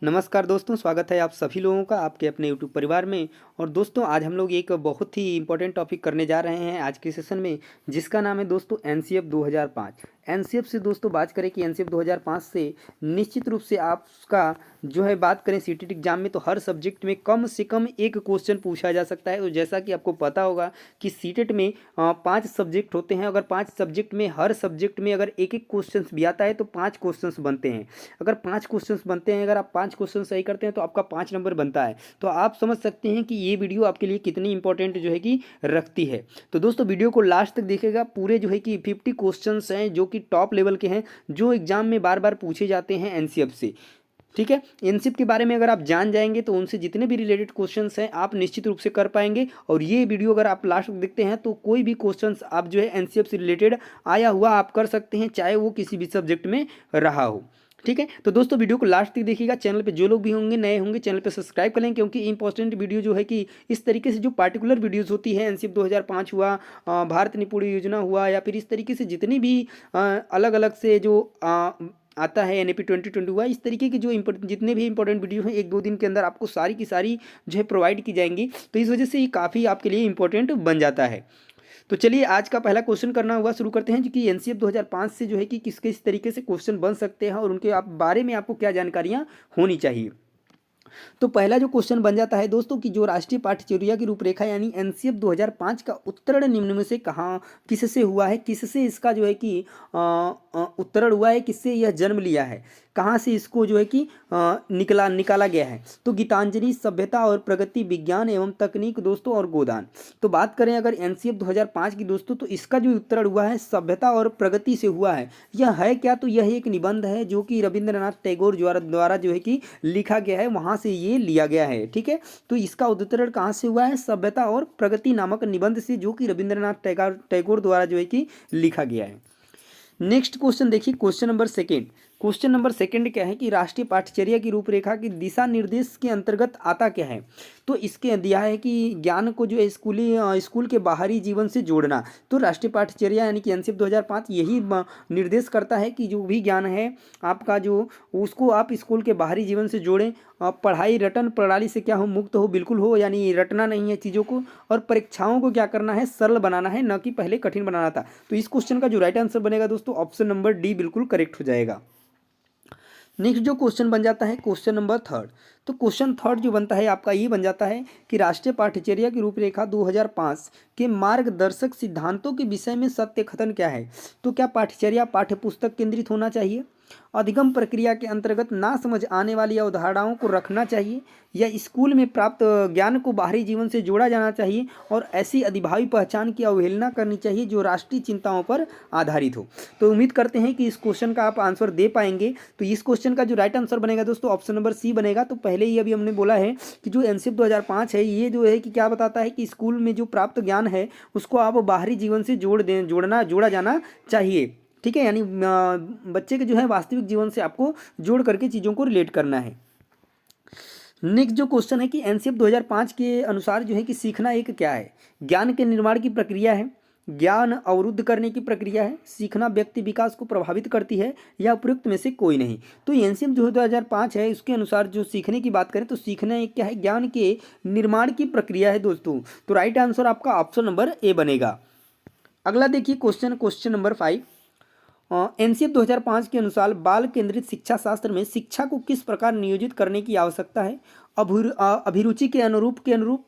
नमस्कार दोस्तों, स्वागत है आप सभी लोगों का आपके अपने यूट्यूब परिवार में। और दोस्तों आज हम लोग एक बहुत ही इम्पोर्टेंट टॉपिक करने जा रहे हैं आज के सेशन में, जिसका नाम है दोस्तों एनसीएफ 2005। एनसीएफ से दोस्तों बात करें कि एनसीएफ 2005 से निश्चित रूप से आपका जो है बात करें सीटेट एग्जाम में, तो हर सब्जेक्ट में कम से कम एक क्वेश्चन पूछा जा सकता है। और जैसा कि आपको पता होगा कि सीटेट में 5 सब्जेक्ट होते हैं। अगर 5 सब्जेक्ट में हर सब्जेक्ट में अगर एक एक क्वेश्चन भी आता है तो 5 क्वेश्चन बनते हैं। अगर 5 क्वेश्चन बनते हैं, अगर आप 5 क्वेश्चन सही करते हैं तो आपका 5 नंबर बनता है। तो आप समझ सकते हैं कि ये वीडियो आपके लिए कितनी इंपॉर्टेंट जो है कि रखती है। तो दोस्तों वीडियो को लास्ट तक देखिएगा। पूरे जो है कि 50 क्वेश्चंस हैं जो कि टॉप लेवल के हैं, जो एग्जाम में बार बार पूछे जाते हैं एनसीएफ से। ठीक है, एनसीएफ के बारे में अगर आप जान जाएंगे तो उनसे जितने भी रिलेटेड क्वेश्चंस हैं आप निश्चित रूप से कर पाएंगे। और ये वीडियो अगर आप लास्ट तक देखते हैं तो कोई भी क्वेश्चंस आप जो है एनसीएफ से रिलेटेड आया हुआ आप कर सकते हैं, चाहे वो किसी भी सब्जेक्ट में रहा हो। ठीक है, तो दोस्तों वीडियो को लास्ट तक देखिएगा। चैनल पे जो लोग भी होंगे नए होंगे चैनल पे सब्सक्राइब कर लें, क्योंकि इंपॉर्टेंट वीडियो जो है कि इस तरीके से जो पार्टिकुलर वीडियोस होती है, एनसीएफ 2005 हुआ, भारत निपुण योजना हुआ, या फिर इस तरीके से जितनी भी अलग अलग से जो आता है एनएपी 2020 हुआ, इस तरीके की जो जितने भी इंपॉर्टेंट वीडियो हैं 1-2 दिन के अंदर आपको सारी की सारी जो है प्रोवाइड की जाएंगी। तो इस वजह से ये काफ़ी आपके लिए इंपॉर्टेंट बन जाता है। तो चलिए आज का पहला क्वेश्चन करना हुआ शुरू करते हैं कि एनसीएफ 2005 से जो है कि किस तरीके से क्वेश्चन बन सकते हैं और उनके बारे में आपको क्या जानकारियां होनी चाहिए। तो पहला जो क्वेश्चन बन जाता है दोस्तों कि जो राष्ट्रीय पाठ्यचर्या की रूपरेखा यानी एनसीएफ 2005 का उत्तरण निम्न में से कहाँ किससे हुआ है, किससे इसका जो है कि उत्तरण हुआ है, किससे यह जन्म लिया है, कहाँ से इसको जो है कि निकाला गया है। तो गीतांजलि, सभ्यता और प्रगति, विज्ञान एवं तकनीक दोस्तों और गोदान। तो बात करें अगर एनसीएफ 2005 की दोस्तों, तो इसका जो उत्तरण हुआ है सभ्यता और प्रगति से हुआ है। यह है क्या, तो यह एक निबंध है जो कि रविंद्रनाथ टैगोर द्वारा जो है कि लिखा गया है, वहाँ से ये लिया गया है। ठीक है, तो इसका उत्तरण कहाँ से हुआ है, सभ्यता और प्रगति नामक निबंध से, जो कि रविंद्रनाथ टैगोर द्वारा जो है कि लिखा गया है। नेक्स्ट क्वेश्चन देखिए, question number second. Question number second क्या है कि राष्ट्रीय पाठ्यचर्या की रूपरेखा की दिशा निर्देश के अंतर्गत आता क्या है। तो इसके दिया है कि ज्ञान को जो है स्कूल के बाहरी जीवन से जोड़ना। तो राष्ट्रीय पाठ्यचर्या यानी कि एनसीएफ 2005 यही निर्देश करता है कि जो भी ज्ञान है आपका जो उसको आप स्कूल के बाहरी जीवन से जोड़ें। पढ़ाई रटन प्रणाली से क्या हो, मुक्त हो, बिल्कुल हो, यानी रटना नहीं है चीज़ों को। और परीक्षाओं को क्या करना है, सरल बनाना है, न कि पहले कठिन बनाना था। तो इस क्वेश्चन का जो राइट आंसर बनेगा दोस्तों ऑप्शन नंबर डी बिल्कुल करेक्ट हो जाएगा। नेक्स्ट जो क्वेश्चन बन जाता है क्वेश्चन नंबर थर्ड। तो क्वेश्चन थर्ड जो बनता है आपका ये बन जाता है कि राष्ट्रीय पाठ्यचर्या की रूपरेखा 2005 के मार्गदर्शक सिद्धांतों के विषय में सत्य कथन क्या है। तो क्या पाठ्यचर्या पाठ्यपुस्तक केंद्रित होना चाहिए, अधिगम प्रक्रिया के अंतर्गत ना समझ आने वाली अवधारणाओं को रखना चाहिए, या स्कूल में प्राप्त ज्ञान को बाहरी जीवन से जोड़ा जाना चाहिए, और ऐसी अधिभावी पहचान की अवहेलना करनी चाहिए जो राष्ट्रीय चिंताओं पर आधारित हो। तो उम्मीद करते हैं कि इस क्वेश्चन का आप आंसर दे पाएंगे। तो इस क्वेश्चन का जो राइट आंसर बनेगा दोस्तों ऑप्शन नंबर सी बनेगा। तो पहले ही अभी हमने बोला है कि जो एनसीएफ 2005 है ये जो है कि क्या बताता है कि स्कूल में जो प्राप्त ज्ञान है उसको आप बाहरी जीवन से जोड़ा जाना चाहिए। ठीक है, यानी बच्चे के जो है वास्तविक जीवन से आपको जोड़ करके चीज़ों को रिलेट करना है। नेक्स्ट जो क्वेश्चन है कि एनसीएफ 2005 के अनुसार जो है कि सीखना एक क्या है, ज्ञान के निर्माण की प्रक्रिया है, ज्ञान अवरुद्ध करने की प्रक्रिया है, सीखना व्यक्ति विकास को प्रभावित करती है, या उपयुक्त में से कोई नहीं। तो एनसीएफ जो 2005 है उसके अनुसार जो सीखने की बात करें तो सीखना एक क्या है, ज्ञान के निर्माण की प्रक्रिया है दोस्तों। तो राइट आंसर आपका ऑप्शन नंबर ए बनेगा। अगला देखिए क्वेश्चन नंबर 5। एनसीएफ 2005 के अनुसार बाल केंद्रित शिक्षा शास्त्र में शिक्षा को किस प्रकार नियोजित करने की आवश्यकता है, अभिरुचि के अनुरूप,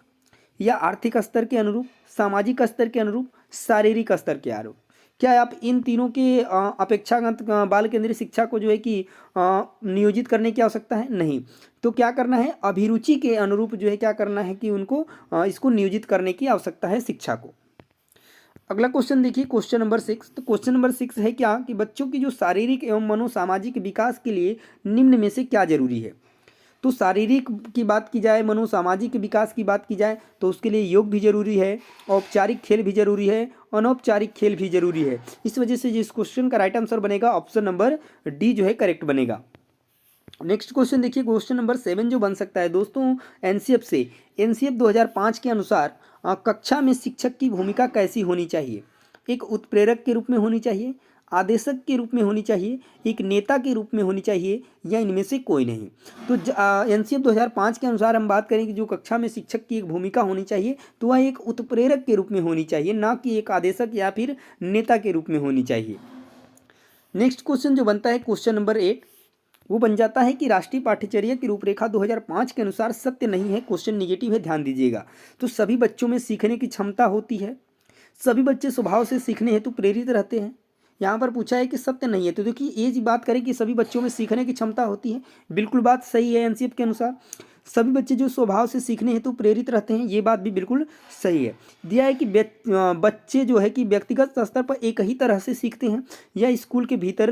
या आर्थिक स्तर के अनुरूप, सामाजिक स्तर के अनुरूप, शारीरिक स्तर के अनुरूप। क्या आप इन तीनों के अपेक्षागत बाल केंद्रित शिक्षा को जो है कि नियोजित करने की आवश्यकता है, नहीं। तो क्या करना है, अभिरुचि के अनुरूप जो है क्या करना है कि उनको इसको नियोजित करने की आवश्यकता है शिक्षा को। अगला क्वेश्चन देखिए क्वेश्चन नंबर 6। तो क्वेश्चन नंबर 6 है क्या कि बच्चों की जो शारीरिक एवं मनोसामाजिक विकास के लिए निम्न में से क्या जरूरी है। तो शारीरिक की बात की जाए, मनोसामाजिक विकास की बात की जाए तो उसके लिए योग भी जरूरी है, औपचारिक खेल भी जरूरी है, अनौपचारिक खेल भी जरूरी है। इस वजह से जिस क्वेश्चन का राइट आंसर बनेगा ऑप्शन नंबर डी जो है करेक्ट बनेगा। नेक्स्ट क्वेश्चन देखिए क्वेश्चन नंबर 7 जो बन सकता है दोस्तों एनसीएफ से, एनसीएफ 2005 के अनुसार कक्षा में शिक्षक की भूमिका कैसी होनी चाहिए। एक उत्प्रेरक के रूप में होनी चाहिए, आदेशक के रूप में होनी चाहिए, एक नेता के रूप में होनी चाहिए, या इनमें से कोई नहीं। तो एनसीएफ 2005 के अनुसार हम बात करें कि जो कक्षा में शिक्षक की एक भूमिका होनी चाहिए तो वह एक उत्प्रेरक के रूप में होनी चाहिए, ना कि एक आदेशक या फिर नेता के रूप में होनी चाहिए। नेक्स्ट क्वेश्चन जो बनता है क्वेश्चन नंबर 8, वो बन जाता है कि राष्ट्रीय पाठ्यचर्या की रूपरेखा 2005 के अनुसार सत्य नहीं है। क्वेश्चन निगेटिव है, ध्यान दीजिएगा। तो सभी बच्चों में सीखने की क्षमता होती है, सभी बच्चे स्वभाव से सीखने हेतु प्रेरित रहते हैं। यहाँ पर पूछा है कि सत्य नहीं है, तो देखिए ये जी बात करें कि सभी बच्चों में सीखने की क्षमता होती है, बिल्कुल बात सही है। एनसीएफ के अनुसार सभी बच्चे जो स्वभाव से सीखने हेतु प्रेरित रहते हैं, ये बात भी बिल्कुल सही है। दिया है कि बच्चे जो है कि व्यक्तिगत स्तर पर एक ही तरह से सीखते हैं या स्कूल के भीतर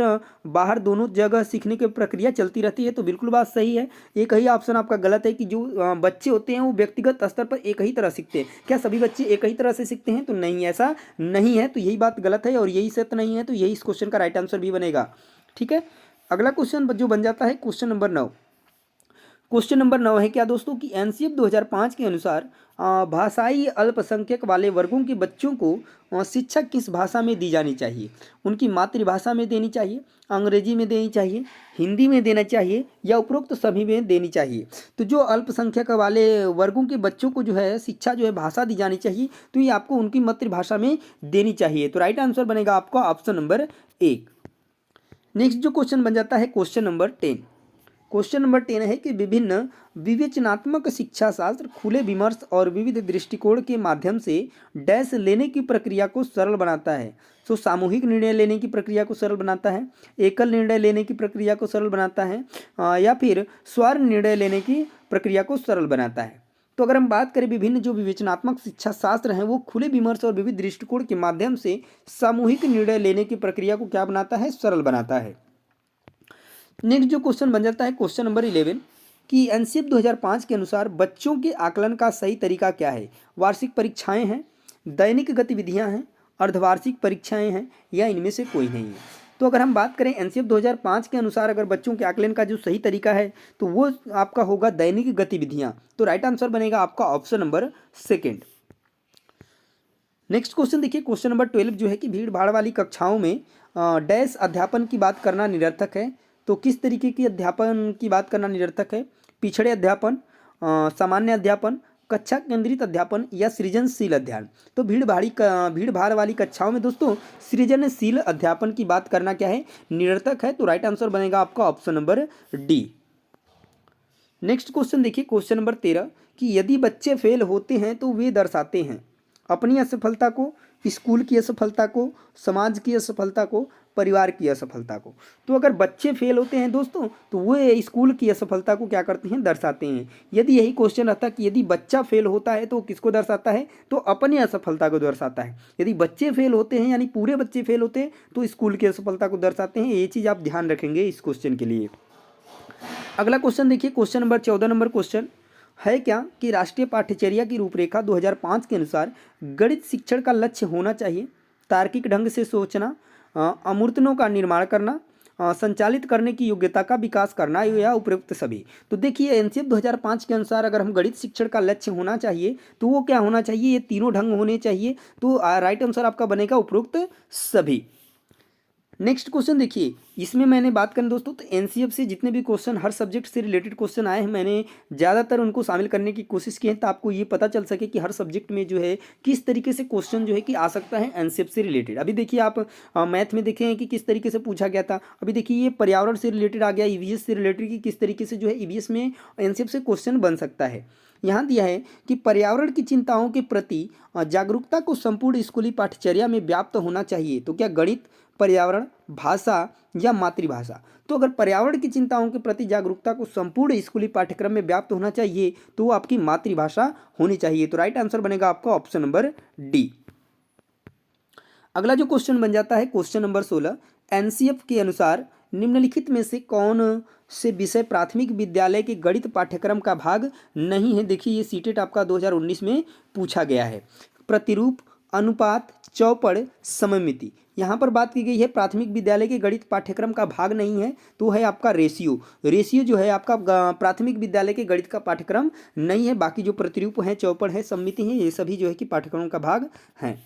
बाहर दोनों जगह सीखने की प्रक्रिया चलती रहती है, तो बिल्कुल बात सही है। एक ही ऑप्शन आपका गलत है कि जो बच्चे होते हैं वो व्यक्तिगत स्तर पर एक ही तरह सीखते हैं। क्या सभी बच्चे एक ही तरह से सीखते हैं? तो नहीं, ऐसा नहीं है, तो यही बात गलत है और यही सत्य नहीं है, तो यही इस क्वेश्चन का राइट आंसर भी बनेगा। ठीक है, अगला क्वेश्चन जो बन जाता है क्वेश्चन नंबर 9। क्वेश्चन नंबर 9 है क्या दोस्तों कि एनसीएफ 2005 के अनुसार भाषाई अल्पसंख्यक वाले वर्गों के बच्चों को शिक्षा किस भाषा में दी जानी चाहिए? उनकी मातृभाषा में देनी चाहिए, अंग्रेजी में देनी चाहिए, हिंदी में देना चाहिए, या उपरोक्त सभी में देनी चाहिए? तो जो अल्पसंख्यक वाले वर्गों के बच्चों को जो है शिक्षा जो है भाषा दी जानी चाहिए, तो ये आपको उनकी मातृभाषा में देनी चाहिए। तो राइट आंसर बनेगा आपका ऑप्शन नंबर 1। नेक्स्ट जो क्वेश्चन बन जाता है क्वेश्चन नंबर 10। क्वेश्चन नंबर 10 है कि विभिन्न विवेचनात्मक शिक्षा शास्त्र खुले विमर्श और विविध दृष्टिकोण के माध्यम से डैश लेने की प्रक्रिया को सरल बनाता है। तो सामूहिक निर्णय लेने की प्रक्रिया को सरल बनाता है, एकल निर्णय लेने की प्रक्रिया को सरल बनाता है, या फिर स्वर निर्णय लेने की प्रक्रिया को सरल बनाता है। तो अगर हम बात करें विभिन्न जो विवेचनात्मक शिक्षा शास्त्र हैं वो खुले विमर्श और विविध दृष्टिकोण के माध्यम से सामूहिक निर्णय लेने की प्रक्रिया को क्या बनाता है? सरल बनाता है। नेक्स्ट जो क्वेश्चन बन जाता है क्वेश्चन नंबर 11 कि एनसीएफ 2005 के अनुसार बच्चों के आकलन का सही तरीका क्या है? वार्षिक परीक्षाएं हैं, दैनिक गतिविधियां हैं, अर्धवार्षिक परीक्षाएं हैं, या इनमें से कोई नहीं है? तो अगर हम बात करें एनसीएफ 2005 के अनुसार अगर बच्चों के आकलन का जो सही तरीका है तो वो आपका होगा दैनिक गतिविधियां। तो राइट आंसर बनेगा आपका ऑप्शन नंबर 2। नेक्स्ट क्वेश्चन देखिए क्वेश्चन नंबर 12 जो है कि भीड़ भाड़ वाली कक्षाओं में डैश अध्यापन की बात करना निरर्थक है। तो किस तरीके की अध्यापन की बात करना निरर्थक है? पिछड़े अध्यापन, सामान्य अध्यापन, कक्षा केंद्रित अध्यापन, या सृजनशील अध्ययन? तो भीड़ भाड़ वाली कक्षाओं में दोस्तों सृजनशील अध्यापन की बात करना क्या है? निरर्थक है। तो राइट आंसर बनेगा आपका option number D. Next question देखिए क्वेश्चन नंबर 13 कि यदि बच्चे फेल होते हैं तो वे दर्शाते हैं अपनी असफलता को, स्कूल की असफलता को, समाज की असफलता को, परिवार की असफलता को। तो अगर बच्चे फेल होते हैं दोस्तों तो वो स्कूल की असफलता को क्या करते हैं? दर्शाते हैं। यदि यही क्वेश्चन रहता कि यदि बच्चा फेल होता है तो किसको दर्शाता है? तो अपनी असफलता को दर्शाता है। यदि बच्चे फेल होते हैं यानी पूरे बच्चे फेल होते हैं तो स्कूल की असफलता को दर्शाते हैं। ये चीज़ आप ध्यान रखेंगे इस क्वेश्चन के लिए। अगला क्वेश्चन देखिए क्वेश्चन नंबर 14 नंबर क्वेश्चन है क्या कि राष्ट्रीय पाठ्यचर्या की रूपरेखा 2005 के अनुसार गणित शिक्षण का लक्ष्य होना चाहिए तार्किक ढंग से सोचना, अमूर्तनों का निर्माण करना, संचालित करने की योग्यता का विकास करना, या उपयुक्त सभी? तो देखिए एनसीएफ 2005 के अनुसार अगर हम गणित शिक्षण का लक्ष्य होना चाहिए तो वो क्या होना चाहिए? ये तीनों ढंग होने चाहिए। तो राइट आंसर आपका बनेगा उपयुक्त सभी। नेक्स्ट क्वेश्चन देखिए इसमें मैंने बात करें दोस्तों तो एनसीएफ से जितने भी क्वेश्चन हर सब्जेक्ट से रिलेटेड क्वेश्चन आए हैं मैंने ज़्यादातर उनको शामिल करने की कोशिश की है तो आपको ये पता चल सके कि हर सब्जेक्ट में जो है किस तरीके से क्वेश्चन जो है कि आ सकता है एनसीएफ से रिलेटेड। अभी देखिए आप मैथ में देखें कि किस तरीके से पूछा गया था। अभी देखिए ये पर्यावरण से रिलेटेड आ गया, ईवीएस से रिलेटेड कि किस तरीके से जो है ईवीएस में एनसीएफ से क्वेश्चन बन सकता है। यहाँ दिया है कि पर्यावरण की चिंताओं के प्रति जागरूकता को संपूर्ण स्कूली पाठ्यचर्या में व्याप्त होना चाहिए। तो क्या गणित, पर्यावरण, भाषा, या मातृभाषा? तो अगर पर्यावरण की चिंताओं के प्रति जागरूकता को संपूर्ण स्कूली पाठ्यक्रम में व्याप्त होना चाहिए तो वो आपकी मातृभाषा होनी चाहिए। तो राइट आंसर बनेगा आपका ऑप्शन नंबर डी। अगला जो क्वेश्चन बन जाता है क्वेश्चन नंबर 16 एनसीएफ के अनुसार निम्नलिखित में से कौन से विषय प्राथमिक विद्यालय के गणित पाठ्यक्रम का भाग नहीं है? देखिए ये सीटेट आपका 2019 में पूछा गया है। प्रतिरूप, अनुपात, चौपड़, सममिति। यहाँ पर बात की गई है प्राथमिक विद्यालय के गणित पाठ्यक्रम का भाग नहीं है तो है आपका रेशियो जो है आपका प्राथमिक विद्यालय के गणित का पाठ्यक्रम नहीं है। बाकी जो प्रतिरूप है, चौपड़ है, सममिति है, ये सभी जो है कि पाठ्यक्रम का भाग हैं।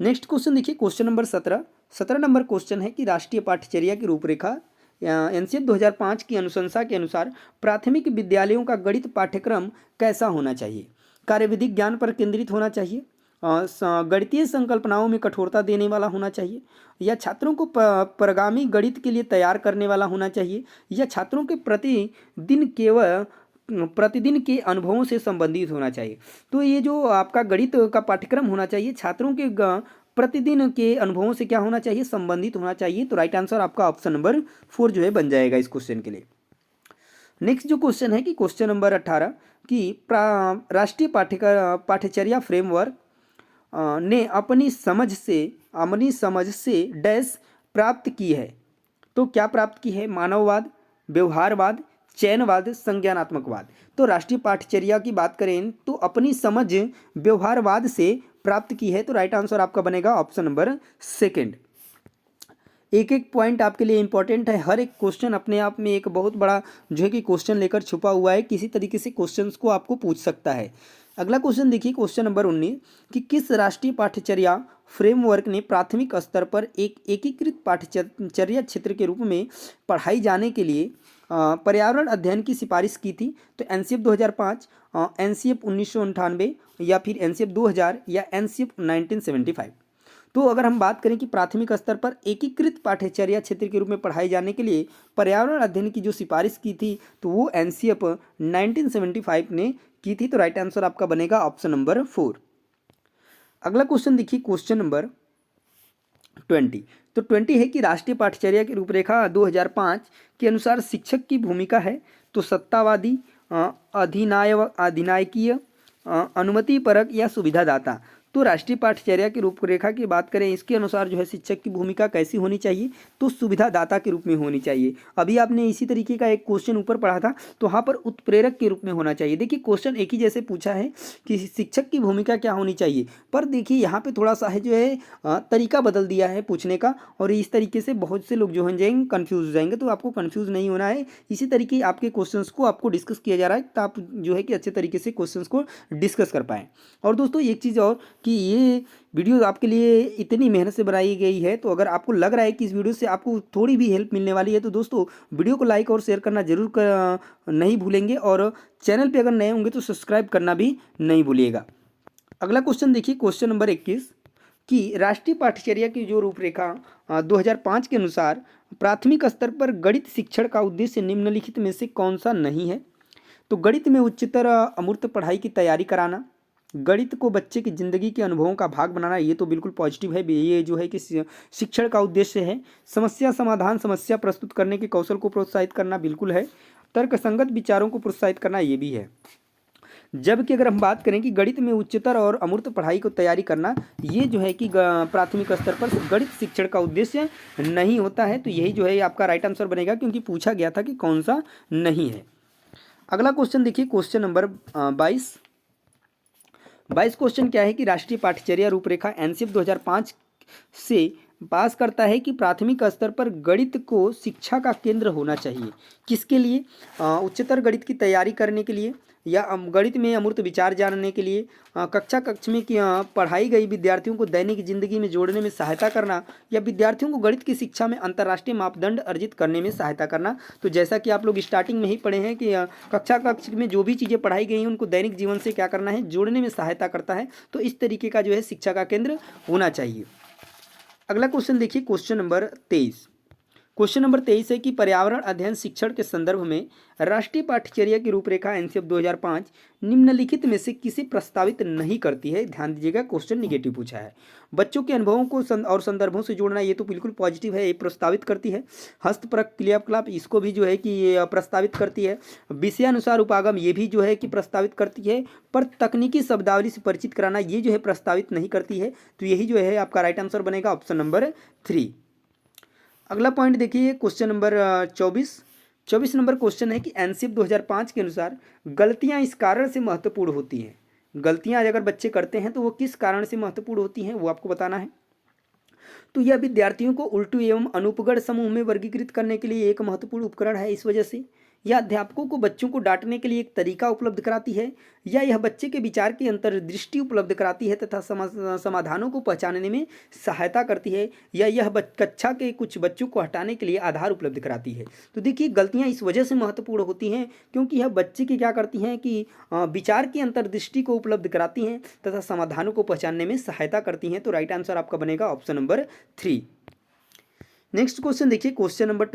नेक्स्ट क्वेश्चन देखिए क्वेश्चन नंबर 17 17 नंबर क्वेश्चन है कि राष्ट्रीय पाठ्यचर्या की रूपरेखा एनसीएफ 2005 की अनुशंसा के अनुसार प्राथमिक विद्यालयों का गणित पाठ्यक्रम कैसा होना चाहिए? कार्यविधिक ज्ञान पर केंद्रित होना चाहिए, गणितीय संकल्पनाओं में कठोरता देने वाला होना चाहिए, या छात्रों को परगामी गणित के लिए तैयार करने वाला होना चाहिए, या छात्रों के प्रतिदिन के अनुभवों से संबंधित होना चाहिए? तो ये जो आपका गणित का पाठ्यक्रम होना चाहिए छात्रों के प्रतिदिन के अनुभवों से क्या होना चाहिए? संबंधित होना चाहिए। तो राइट आंसर आपका ऑप्शन नंबर 4 जो है बन जाएगा इस क्वेश्चन के लिए। नेक्स्ट जो क्वेश्चन है कि क्वेश्चन नंबर 18 कि राष्ट्रीय पाठ्यचर्या फ्रेमवर्क ने अपनी समझ से डैश प्राप्त की है। तो क्या प्राप्त की है? मानववाद, व्यवहारवाद, चयनवाद, संज्ञानात्मकवाद। तो राष्ट्रीय पाठ्यचर्या की बात करें तो अपनी समझ व्यवहारवाद से प्राप्त की है। तो राइट आंसर आपका बनेगा ऑप्शन नंबर 2। एक एक पॉइंट आपके लिए इंपॉर्टेंट है। हर एक क्वेश्चन अपने आप में एक बहुत बड़ा जो है कि क्वेश्चन लेकर छुपा हुआ है। किसी तरीके से क्वेश्चंस को आपको पूछ सकता है। अगला क्वेश्चन देखिए, क्वेश्चन नंबर 19 कि किस राष्ट्रीय पाठ्यचर्या फ्रेमवर्क ने प्राथमिक स्तर पर एक एकीकृत पाठ्यचर्या क्षेत्र के रूप में पढ़ाई जाने के लिए पर्यावरण अध्ययन की सिफारिश की थी? तो एनसीएफ 2005, एनसीएफ 1998 या फिर एनसीएफ 2000 या एनसीएफ 1975। तो अगर हम बात करें कि प्राथमिक स्तर पर एकीकृत पाठ्यचर्या क्षेत्र के रूप में पढ़ाई जाने के लिए पर्यावरण अध्ययन की जो सिफारिश की थी तो वो एनसीएफ 1975 ने की थी। तो राइट आंसर आपका बनेगा ऑप्शन नंबर 4। अगला क्वेश्चन देखिए, क्वेश्चन नंबर 20। तो 20 है कि राष्ट्रीय पाठ्यचर्या की रूपरेखा 2005 के अनुसार शिक्षक की भूमिका है तो सत्तावादी, अधिनायकीय, अनुमतिपरक या सुविधादाता। तो राष्ट्रीय पाठ्यचर्या की रूपरेखा की बात करें इसके अनुसार जो है शिक्षक की भूमिका कैसी होनी चाहिए? तो सुविधादाता के रूप में होनी चाहिए। अभी आपने इसी तरीके का एक क्वेश्चन ऊपर पढ़ा था तो वहाँ पर उत्प्रेरक के रूप में होना चाहिए। देखिए क्वेश्चन एक ही जैसे पूछा है कि शिक्षक की भूमिका क्या होनी चाहिए, पर देखिए यहाँ पे थोड़ा सा है जो है तरीका बदल दिया है पूछने का, और इस तरीके से बहुत से लोग जो हो जाएंगे कन्फ्यूज हो जाएंगे। तो आपको कन्फ्यूज नहीं होना है। इसी तरीके आपके क्वेश्चन को आपको डिस्कस किया जा रहा है तो आप जो है कि अच्छे तरीके से क्वेश्चन को डिस्कस कर पाएँ। और दोस्तों एक चीज़ और कि ये वीडियो आपके लिए इतनी मेहनत से बनाई गई है, तो अगर आपको लग रहा है कि इस वीडियो से आपको थोड़ी भी हेल्प मिलने वाली है तो दोस्तों वीडियो को लाइक और शेयर करना जरूर नहीं भूलेंगे, और चैनल पे अगर नए होंगे तो सब्सक्राइब करना भी नहीं भूलिएगा। अगला क्वेश्चन देखिए, क्वेश्चन नंबर 21 कि राष्ट्रीय पाठ्यचर्या की जो रूपरेखा 2005 के अनुसार प्राथमिक स्तर पर गणित शिक्षण का उद्देश्य निम्नलिखित में से कौन सा नहीं है? तो गणित में उच्चतर अमूर्त पढ़ाई की तैयारी कराना, गणित को बच्चे की ज़िंदगी के अनुभवों का भाग बनाना, ये तो बिल्कुल पॉजिटिव है। ये जो है कि शिक्षण का उद्देश्य है। समस्या समाधान, समस्या प्रस्तुत करने के कौशल को प्रोत्साहित करना बिल्कुल है। तर्कसंगत विचारों को प्रोत्साहित करना ये भी है। जबकि अगर हम बात करें कि गणित में उच्चतर और अमूर्त पढ़ाई को तैयारी करना, ये जो है कि प्राथमिक स्तर पर गणित शिक्षण का उद्देश्य नहीं होता है। तो यही जो है आपका राइट आंसर बनेगा, क्योंकि पूछा गया था कि कौन सा नहीं है। अगला क्वेश्चन देखिए, क्वेश्चन नंबर 22 क्वेश्चन क्या है कि राष्ट्रीय पाठ्यचर्या रूपरेखा एनसीएफ 2005 से पास करता है कि प्राथमिक स्तर पर गणित को शिक्षा का केंद्र होना चाहिए। किसके लिए? उच्चतर गणित की तैयारी करने के लिए, या गणित में अमूर्त विचार जानने के लिए, कक्ष में पढ़ाई गई विद्यार्थियों को दैनिक जिंदगी में जोड़ने में सहायता करना, या विद्यार्थियों को गणित की शिक्षा में अंतर्राष्ट्रीय मापदंड अर्जित करने में सहायता करना। तो जैसा कि आप लोग स्टार्टिंग में ही पढ़े हैं कि कक्ष में जो भी चीज़ें पढ़ाई गई हैं उनको दैनिक जीवन से क्या करना है, जोड़ने में सहायता करता है। तो इस तरीके का जो है शिक्षा का केंद्र होना चाहिए। अगला क्वेश्चन देखिए, क्वेश्चन नंबर 23। क्वेश्चन नंबर 23 है कि पर्यावरण अध्ययन शिक्षण के संदर्भ में राष्ट्रीय पाठ्यचर्या की रूपरेखा एनसीएफ 2005 निम्नलिखित में से किसे प्रस्तावित नहीं करती है? ध्यान दीजिएगा, क्वेश्चन निगेटिव पूछा है। बच्चों के अनुभवों को और संदर्भों से जोड़ना, ये तो बिल्कुल पॉजिटिव है, ये प्रस्तावित करती है। हस्तपरक क्रियाकलाप, इसको भी जो है कि ये प्रस्तावित करती है। विषयानुसार उपागम, ये भी जो है कि प्रस्तावित करती है। पर तकनीकी शब्दावली से परिचित कराना, ये जो है प्रस्तावित नहीं करती है। तो यही जो है आपका राइट आंसर बनेगा ऑप्शन नंबर 3। अगला पॉइंट देखिए, क्वेश्चन नंबर 24 नंबर क्वेश्चन है कि एनसीएफ 2005 के अनुसार गलतियां इस कारण से महत्वपूर्ण होती हैं। गलतियां अगर बच्चे करते हैं तो वो किस कारण से महत्वपूर्ण होती हैं, वो आपको बताना है। तो यह विद्यार्थियों को उल्टू एवं अनुपगढ़ समूह में वर्गीकृत करने के लिए एक महत्वपूर्ण उपकरण है इस वजह से, यह अध्यापकों को बच्चों को डांटने के लिए एक तरीका उपलब्ध कराती है, या यह बच्चे के विचार की अंतर्दृष्टि उपलब्ध कराती है तथा समाधानों को पहचानने में सहायता करती है, या यह कक्षा के कुछ बच्चों को हटाने के लिए आधार उपलब्ध कराती है। तो देखिए गलतियाँ इस वजह से महत्वपूर्ण होती हैं क्योंकि यह बच्चे की क्या करती हैं कि विचार की अंतर्दृष्टि को उपलब्ध कराती हैं तथा समाधानों को पहचानने में सहायता करती हैं। तो राइट आंसर आपका बनेगा ऑप्शन नंबर 3। नेक्स्ट क्वेश्चन देखिए, क्वेश्चन नंबर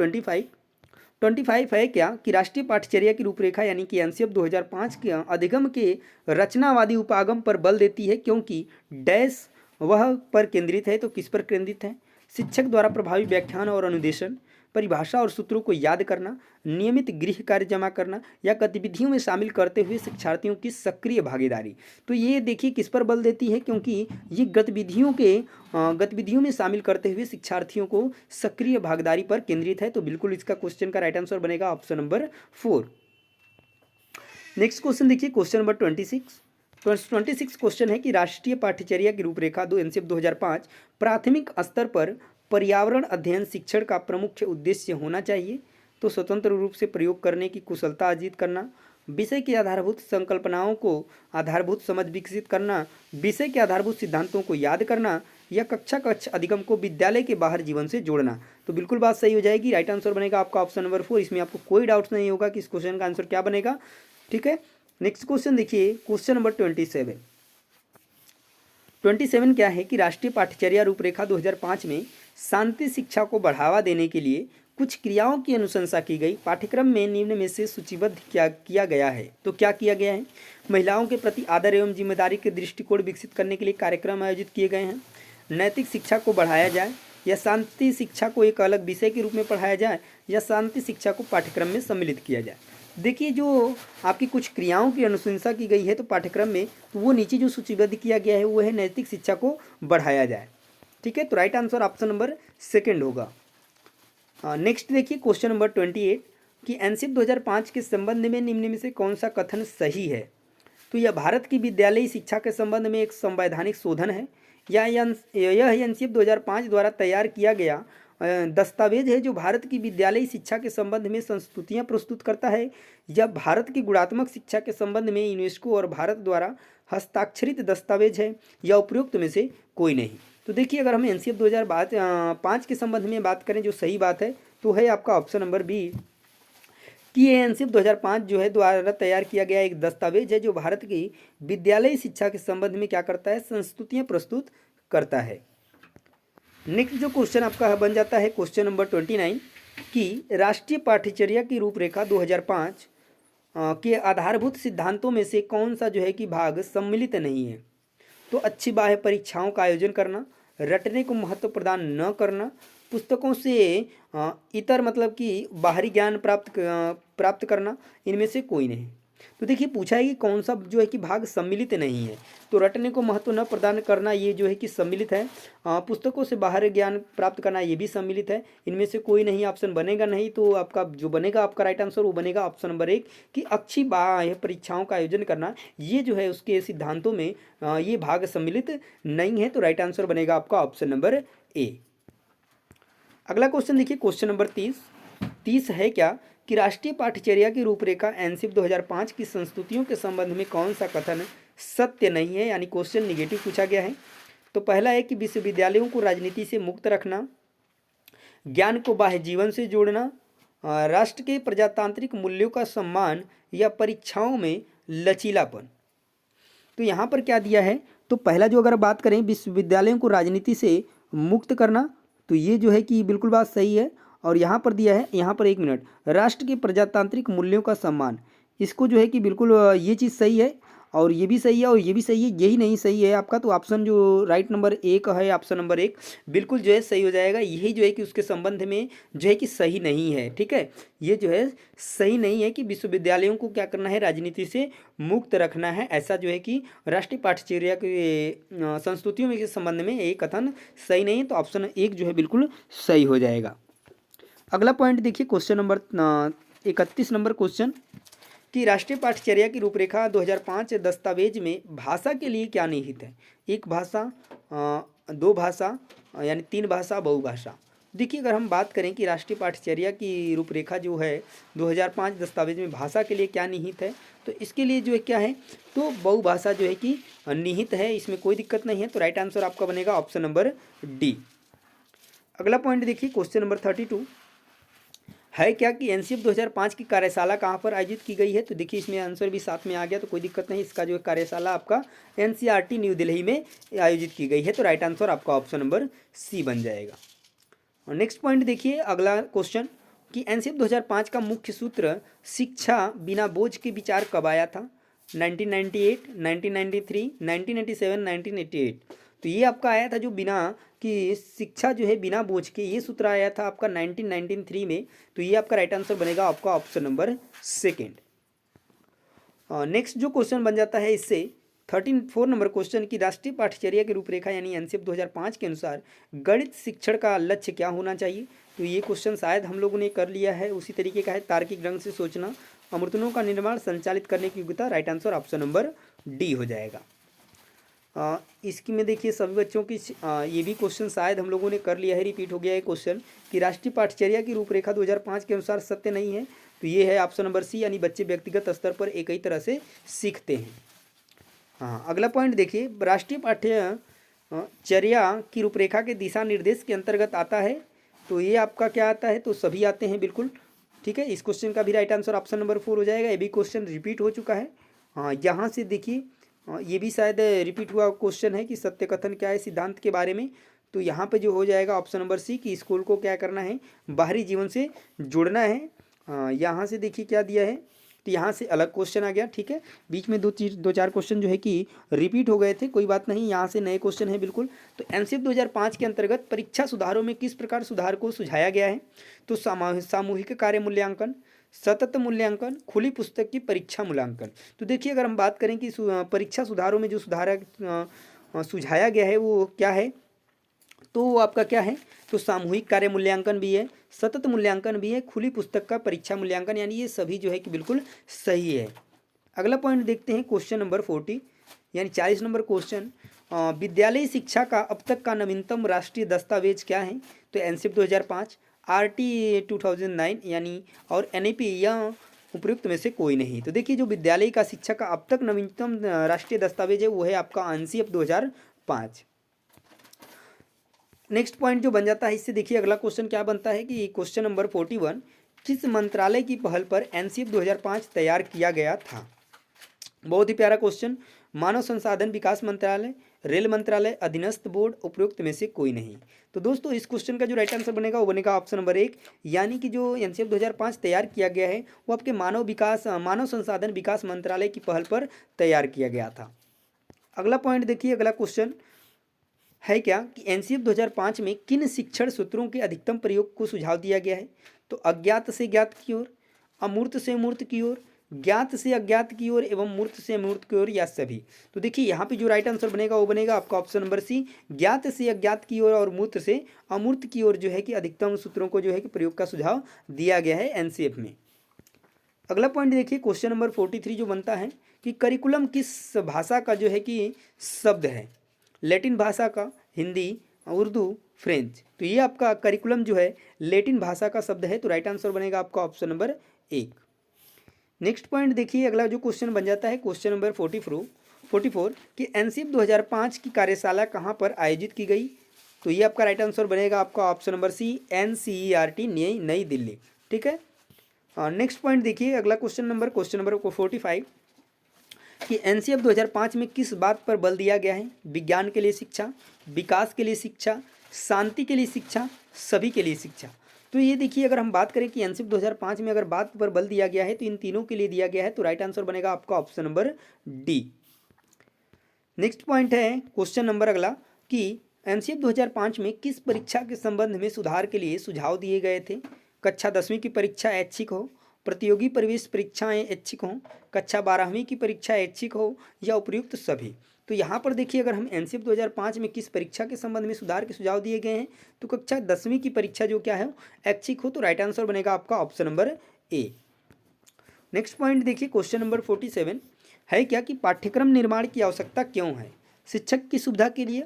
25 है क्या कि राष्ट्रीय पाठ्यचर्या की रूपरेखा यानी कि एनसीएफ 2005 के अधिगम के रचनावादी उपागम पर बल देती है क्योंकि डैश वह पर केंद्रित है। तो किस पर केंद्रित है? शिक्षक द्वारा प्रभावी व्याख्यान और अनुदेशन, परिभाषा और सूत्रों को याद करना, नियमित गृह कार्य जमा करना, या गतिविधियों में शामिल करते हुए शिक्षार्थियों की सक्रिय भागीदारी। तो ये देखिए किस पर बल देती है, क्योंकि ये गतिविधियों में शामिल करते हुए शिक्षार्थियों को सक्रिय भागीदारी पर केंद्रित है। तो बिल्कुल इसका क्वेश्चन का राइट आंसर बनेगा ऑप्शन नंबर 4। नेक्स्ट क्वेश्चन देखिए, क्वेश्चन नंबर 26 क्वेश्चन है कि राष्ट्रीय पाठ्यचर्या की रूपरेखा 2 एनसीएफ 2005 प्राथमिक स्तर पर पर्यावरण अध्ययन शिक्षण का प्रमुख उद्देश्य होना चाहिए। तो स्वतंत्र रूप से प्रयोग करने की कुशलता अर्जित करना, विषय की आधारभूत संकल्पनाओं को आधारभूत समझ विकसित करना, विषय के आधारभूत सिद्धांतों को याद करना, या कक्ष अधिगम को विद्यालय के बाहर जीवन से जोड़ना। तो बिल्कुल बात सही हो जाएगी। राइट आंसर बनेगा आपका ऑप्शन नंबर 4। इसमें आपको कोई डाउट नहीं होगा कि इस क्वेश्चन का आंसर क्या बनेगा। ठीक है, नेक्स्ट क्वेश्चन देखिए, क्वेश्चन नंबर 27 क्या है कि राष्ट्रीय पाठ्यचर्या रूपरेखा 2005 में शांति शिक्षा को बढ़ावा देने के लिए कुछ क्रियाओं की अनुशंसा की गई। पाठ्यक्रम में निम्न में से सूचीबद्ध किया गया है। तो क्या किया गया है? महिलाओं के प्रति आदर एवं जिम्मेदारी के दृष्टिकोण विकसित करने के लिए कार्यक्रम आयोजित किए गए हैं, नैतिक शिक्षा को बढ़ाया जाए, या शांति शिक्षा को एक अलग विषय के रूप में पढ़ाया जाए, या शांति शिक्षा को पाठ्यक्रम में सम्मिलित किया जाए। देखिए जो आपकी कुछ क्रियाओं की अनुशंसा की गई है तो पाठ्यक्रम में, तो वो नीचे जो सूचीबद्ध किया गया है वो है नैतिक शिक्षा को बढ़ाया जाए। ठीक है, तो राइट आंसर ऑप्शन नंबर 2 होगा। नेक्स्ट देखिए, क्वेश्चन नंबर 28 कि एनसीएफ 2005 के संबंध में निम्न में से कौन सा कथन सही है? तो यह भारत की विद्यालयी शिक्षा के संबंध में एक संवैधानिक शोधन है, या यह एनसीएफ 2005 द्वारा तैयार किया गया दस्तावेज है जो भारत की विद्यालयी शिक्षा के संबंध में संस्तुतियाँ प्रस्तुत करता है, या भारत की गुणात्मक शिक्षा के संबंध में यूनेस्को और भारत द्वारा हस्ताक्षरित दस्तावेज है, या उपयुक्त में से कोई नहीं। तो देखिए अगर हम एनसीएफ 2005 के संबंध में बात करें, जो सही बात है तो है आपका ऑप्शन नंबर बी कि ये एनसीएफ 2005 जो है द्वारा तैयार किया गया एक दस्तावेज है जो भारत की विद्यालयी शिक्षा के संबंध में क्या करता है? संस्तुतियाँ प्रस्तुत करता है। नेक्स्ट जो क्वेश्चन आपका बन जाता है क्वेश्चन नंबर 29 कि राष्ट्रीय पाठ्यचर्या की रूपरेखा 2005 के आधारभूत सिद्धांतों में से कौन सा जो है कि भाग सम्मिलित नहीं है? तो अच्छी बाह्य परीक्षाओं का आयोजन करना, रटने को महत्व प्रदान न करना, पुस्तकों से इतर मतलब कि बाहरी ज्ञान प्राप्त करना, इनमें से कोई नहीं। तो देखिए पूछा है कि कौन सा जो है कि भाग सम्मिलित नहीं है? तो रटने को महत्व न प्रदान करना ये जो है कि सम्मिलित है, पुस्तकों से बाहर ज्ञान प्राप्त करना ये भी सम्मिलित है, इनमें से कोई नहीं ऑप्शन बनेगा नहीं। तो आपका जो बनेगा आपका राइट आंसर वो बनेगा ऑप्शन नंबर 1 कि अच्छी बाह्य परीक्षाओं का आयोजन करना, ये जो है उसके सिद्धांतों में ये भाग सम्मिलित नहीं है। तो राइट आंसर बनेगा आपका ऑप्शन नंबर ए। अगला क्वेश्चन देखिए, क्वेश्चन नंबर 30 है क्या कि राष्ट्रीय पाठ्यचर्या की रूपरेखा एनसीएफ 2005 की संस्तुतियों के संबंध में कौन सा कथन सत्य नहीं है, यानी क्वेश्चन निगेटिव पूछा गया है। तो पहला है कि विश्वविद्यालयों को राजनीति से मुक्त रखना, ज्ञान को बाह्य जीवन से जोड़ना, राष्ट्र के प्रजातांत्रिक मूल्यों का सम्मान, या परीक्षाओं में लचीलापन। तो यहाँ पर क्या दिया है? तो पहला जो अगर बात करें विश्वविद्यालयों को राजनीति से मुक्त करना, तो ये जो है कि बिल्कुल बात सही है। और यहाँ पर दिया है, यहाँ पर 1 मिनट, राष्ट्र के प्रजातांत्रिक मूल्यों का सम्मान, इसको जो है कि बिल्कुल ये चीज़ सही है, और ये भी सही है, और ये भी सही है, यही नहीं सही है आपका। तो ऑप्शन जो राइट नंबर 1 है, ऑप्शन नंबर 1 बिल्कुल जो है सही हो जाएगा। यही जो है कि उसके संबंध में जो है कि सही नहीं है। ठीक है, ये जो है सही नहीं है कि विश्वविद्यालयों को क्या करना है? राजनीति से मुक्त रखना है, ऐसा जो है कि राष्ट्रीय पाठ्यचर्या के संस्तुतियों के संबंध में एक कथन सही नहीं है। तो ऑप्शन 1 जो है बिल्कुल सही हो जाएगा। अगला पॉइंट देखिए, क्वेश्चन नंबर 31 नंबर क्वेश्चन कि राष्ट्रीय पाठ्यचर्या की रूपरेखा 2005 दस्तावेज में भाषा के लिए क्या निहित है? 1 भाषा, 2 भाषा, यानी 3 भाषा, बहुभाषा। देखिए अगर हम बात करें कि राष्ट्रीय पाठ्यचर्या की रूपरेखा जो है 2005 दस्तावेज में भाषा के लिए क्या निहित है, तो इसके लिए जो है क्या है, तो बहुभाषा जो है कि निहित है, इसमें कोई दिक्कत नहीं है। तो राइट आंसर आपका बनेगा ऑप्शन नंबर डी। अगला पॉइंट देखिए क्वेश्चन नंबर 32 है क्या कि एनसीएफ 2005 की कार्यशाला कहाँ पर आयोजित की गई है। तो देखिए इसमें आंसर भी साथ में आ गया, तो कोई दिक्कत नहीं। इसका जो कार्यशाला आपका एनसीईआरटी न्यू दिल्ली में आयोजित की गई है। तो राइट आंसर आपका ऑप्शन नंबर सी बन जाएगा। और नेक्स्ट पॉइंट देखिए अगला क्वेश्चन कि एनसीएफ 2005 का मुख्य सूत्र शिक्षा बिना बोझ के विचार कब आया था। 1998, 1993, 1997, 1988। तो ये आपका आया था जो बिना कि शिक्षा जो है बिना बोझ के, ये सूत्र आया था आपका 1993 में। तो ये आपका राइट आंसर बनेगा आपका ऑप्शन नंबर सेकेंड। नेक्स्ट जो क्वेश्चन बन जाता है इससे 4 नंबर क्वेश्चन की राष्ट्रीय पाठ्यचर्या की रूपरेखा यानी एनसीएफ 2005 के अनुसार गणित शिक्षण का लक्ष्य क्या होना चाहिए। तो ये क्वेश्चन शायद हम लोगों ने कर लिया है, उसी तरीके का है। तार्किक ढंग से सोचना, अमूर्तनों का निर्माण, संचालित करने की योग्यता। Right answer option number D हो जाएगा। इसकी में देखिए सभी बच्चों की ये भी क्वेश्चन शायद हम लोगों ने कर लिया है, रिपीट हो गया है क्वेश्चन कि राष्ट्रीय पाठ्यचर्या की रूपरेखा 2005 के अनुसार सत्य नहीं है। तो ये है ऑप्शन नंबर सी, यानी बच्चे व्यक्तिगत स्तर पर एक ही तरह से सीखते हैं। हाँ, अगला पॉइंट देखिए राष्ट्रीय पाठ्यचर्या की रूपरेखा के दिशा निर्देश के अंतर्गत आता है। तो ये आपका क्या आता है, तो सभी आते हैं बिल्कुल, ठीक है। इस क्वेश्चन का भी राइट आंसर ऑप्शन नंबर 4 हो जाएगा। ये भी क्वेश्चन रिपीट हो चुका है। हाँ, यहाँ से देखिए ये भी शायद रिपीट हुआ क्वेश्चन है कि सत्य कथन क्या है सिद्धांत के बारे में। तो यहाँ पे जो हो जाएगा ऑप्शन नंबर सी कि स्कूल को क्या करना है, बाहरी जीवन से जुड़ना है। यहाँ से देखिए क्या दिया है, तो यहाँ से अलग क्वेश्चन आ गया, ठीक है। बीच में दो चार क्वेश्चन जो है कि रिपीट हो गए थे, कोई बात नहीं, यहाँ से नए क्वेश्चन है बिल्कुल। तो एनसीएफ 2005 के अंतर्गत परीक्षा सुधारों में किस प्रकार सुधार को सुझाया गया है। तो सामूहिक कार्य मूल्यांकन, सतत मूल्यांकन, खुली पुस्तक की परीक्षा मूल्यांकन। तो देखिए अगर हम बात करें कि परीक्षा सुधारों में जो सुधार सुझाया गया है वो क्या है, तो वो आपका क्या है, तो सामूहिक कार्य मूल्यांकन भी है, सतत मूल्यांकन भी है, खुली पुस्तक का परीक्षा मूल्यांकन, यानी ये सभी जो है कि बिल्कुल सही है। अगला पॉइंट देखते हैं क्वेश्चन नंबर 40 यानी 40 नंबर क्वेश्चन, विद्यालय शिक्षा का अब तक का नवीनतम राष्ट्रीय दस्तावेज क्या है। तो एनसीएफ 2005, आरटी 2009 यानी और एनईपी या उपयुक्त में से कोई नहीं। तो देखिए जो विद्यालय का शिक्षा का अब तक नवीनतम राष्ट्रीय दस्तावेज है वो है आपका एनसीएफ 2005। नेक्स्ट पॉइंट जो बन जाता है इससे देखिए अगला क्वेश्चन क्या बनता है कि क्वेश्चन नंबर 41 किस मंत्रालय की पहल पर एनसीएफ 2005 तैयार किया गया था। बहुत ही प्यारा क्वेश्चन, मानव संसाधन विकास मंत्रालय, रेल मंत्रालय, अधीनस्थ बोर्ड, उपयुक्त में से कोई नहीं। तो दोस्तों इस क्वेश्चन का जो राइट आंसर बनेगा वो बनेगा ऑप्शन नंबर 1, यानी कि जो एनसीएफ 2005 तैयार किया गया है वो आपके मानव संसाधन विकास मंत्रालय की पहल पर तैयार किया गया था। अगला पॉइंट देखिए, अगला क्वेश्चन है क्या कि एनसीएफ 2005 में किन शिक्षण सूत्रों के अधिकतम प्रयोग को सुझाव दिया गया है। तो अज्ञात से ज्ञात की ओर, अमूर्त से मूर्त की ओर, ज्ञात से अज्ञात की ओर एवं मूर्त से अमूर्त की ओर, या सभी। तो देखिए यहाँ पे जो राइट आंसर बनेगा वो बनेगा आपका ऑप्शन नंबर सी, ज्ञात से अज्ञात की ओर और मूर्त से अमूर्त की ओर जो है कि अधिकतम सूत्रों को जो है कि प्रयोग का सुझाव दिया गया है एनसीएफ में। अगला पॉइंट देखिए क्वेश्चन नंबर 43 जो बनता है कि करिकुलम किस भाषा का जो है कि शब्द है। लैटिन भाषा का, हिंदी, उर्दू, फ्रेंच। तो ये आपका करिकुलम जो है लैटिन भाषा का शब्द है। तो राइट आंसर बनेगा आपका ऑप्शन नंबर 1। नेक्स्ट पॉइंट देखिए अगला जो क्वेश्चन बन जाता है क्वेश्चन नंबर 44 कि एनसीएफ 2005 की कार्यशाला कहाँ पर आयोजित की गई। तो ये आपका राइट आंसर बनेगा आपका ऑप्शन नंबर सी, एनसीईआरटी नई दिल्ली, ठीक है। नेक्स्ट पॉइंट देखिए अगला क्वेश्चन नंबर 45 कि एनसीएफ 2005 में किस बात पर बल दिया गया है। विज्ञान के लिए शिक्षा, विकास के लिए शिक्षा, शांति के लिए शिक्षा, सभी के लिए शिक्षा। तो ये देखिए अगर हम बात करें कि एनसीएफ 2005 में अगर बात पर बल दिया गया है तो इन तीनों के लिए दिया गया है। तो राइट आंसर बनेगा आपका option number D. Next point है क्वेश्चन नंबर अगला कि एनसीएफ 2005 में किस परीक्षा के संबंध में सुधार के लिए सुझाव दिए गए थे। कक्षा 10वीं की परीक्षा ऐच्छिक हो, प्रतियोगी प्रवेश परीक्षाएं ऐच्छिक हों, कक्षा 12वीं की परीक्षा ऐच्छिक हो, या उपयुक्त सभी। तो यहाँ पर देखिए अगर हम एनसीएफ 2005 में किस परीक्षा के संबंध में सुधार के सुझाव दिए गए हैं तो कक्षा 10वीं की परीक्षा जो क्या है ऐच्छिक हो। तो राइट आंसर बनेगा आपका option number A. Next point देखिए क्वेश्चन नंबर 47 है क्या कि पाठ्यक्रम निर्माण की आवश्यकता क्यों है। शिक्षक की सुविधा के लिए,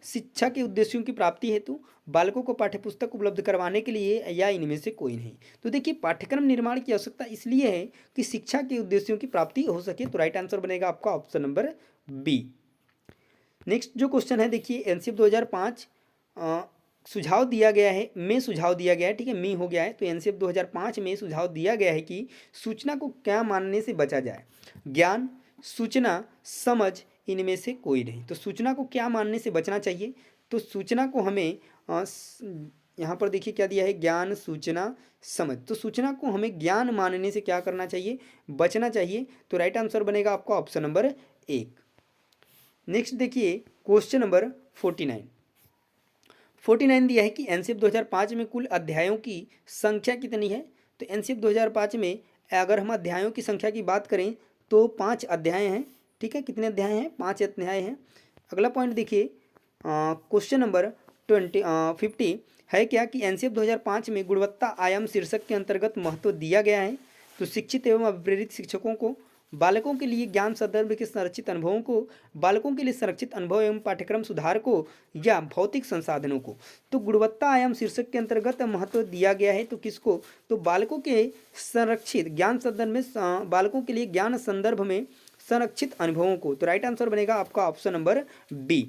शिक्षा के उद्देश्यों की प्राप्ति हेतु, बालकों को पाठ्यपुस्तक उपलब्ध करवाने के लिए, या इनमें से कोई नहीं। तो देखिए पाठ्यक्रम निर्माण की आवश्यकता इसलिए है कि शिक्षा के उद्देश्यों की प्राप्ति हो सके। तो राइट आंसर बनेगा आपका ऑप्शन नंबर बी। नेक्स्ट जो क्वेश्चन है देखिए एनसीएफ 2005 सुझाव दिया गया है, में सुझाव दिया गया है, ठीक है, मी हो गया है। तो एनसीएफ 2005 में सुझाव दिया गया है कि सूचना को क्या मानने से बचा जाए, ज्ञान, सूचना, समझ, इनमें से कोई नहीं। तो सूचना को क्या मानने से बचना चाहिए, तो सूचना को हमें यहाँ पर देखिए क्या दिया है, ज्ञान, सूचना, समझ। तो सूचना को हमें ज्ञान मानने से क्या करना चाहिए, बचना चाहिए। तो राइट आंसर बनेगा आपका ऑप्शन नंबर 1। नेक्स्ट देखिए क्वेश्चन नंबर 49 दिया है कि एनसीएफ 2005 में कुल अध्यायों की संख्या कितनी है। तो एनसीएफ 2005 में अगर हम अध्यायों की संख्या की बात करें तो 5 अध्याय हैं, ठीक है। कितने अध्याय हैं, 5 अध्याय हैं। अगला पॉइंट देखिए क्वेश्चन नंबर 50 है क्या कि एनसीएफ 2005 में गुणवत्ता आयाम शीर्षक के अंतर्गत महत्व दिया गया है। तो शिक्षित एवं अप्रेरित शिक्षकों को, बालकों के लिए ज्ञान संदर्भ के संरक्षित अनुभवों को, बालकों के लिए संरक्षित अनुभव एवं पाठ्यक्रम सुधार को, या भौतिक संसाधनों को। तो गुणवत्ता आयाम शीर्षक के अंतर्गत महत्व दिया गया है तो किसको, तो बालकों के संरक्षित ज्ञान संदर्भ में, बालकों के लिए ज्ञान संदर्भ में संरक्षित अनुभवों को। तो राइट आंसर बनेगा आपका ऑप्शन नंबर बी।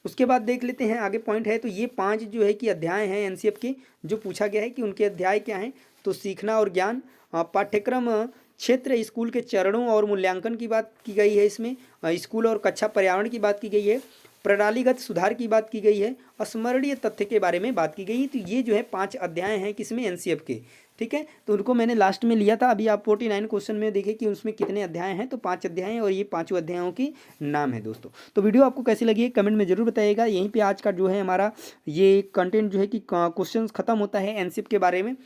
उसके बाद देख लेते हैं आगे पॉइंट है। तो ये 5 जो है कि अध्याय हैं एनसीएफ के, जो पूछा गया है कि उनके अध्याय क्या हैं। तो सीखना और ज्ञान, पाठ्यक्रम क्षेत्र, स्कूल के चरणों और मूल्यांकन की बात की गई है इसमें, स्कूल और कक्षा पर्यावरण की बात की गई है, प्रणालीगत सुधार की बात की गई है, स्मरणीय तथ्य के बारे में बात की गई है। तो ये जो है 5 अध्याय हैं किसमें, एनसीएफ के, ठीक है। तो उनको मैंने लास्ट में लिया था। अभी आप 49 क्वेश्चन में देखें कि उसमें कितने अध्याय हैं। तो 5 अध्याय हैं और ये 5 अध्यायों की नाम है दोस्तों। तो वीडियो आपको कैसी लगी है कमेंट में जरूर बताइएगा। यहीं पे आज का जो है हमारा ये कंटेंट जो है कि क्वेश्चन खत्म होता है एनसीएफ के बारे में।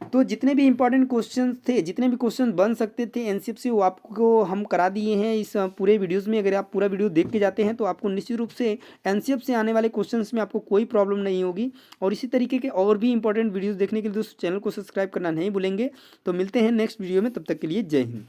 तो जितने भी इंपॉर्टेंट क्वेश्चन थे, जितने भी क्वेश्चन बन सकते थे एनसीएफ से, वो आपको हम करा दिए हैं इस पूरे वीडियोस में। अगर आप पूरा वीडियो देख के जाते हैं तो आपको निश्चित रूप से एनसीएफ से आने वाले क्वेश्चंस में आपको कोई प्रॉब्लम नहीं होगी। और इसी तरीके के और भी इंपॉर्टेंट वीडियोस देखने के लिए दोस्तों चैनल को सब्सक्राइब करना नहीं भूलेंगे। तो मिलते हैं नेक्स्ट वीडियो में, तब तक के लिए जय हिंद।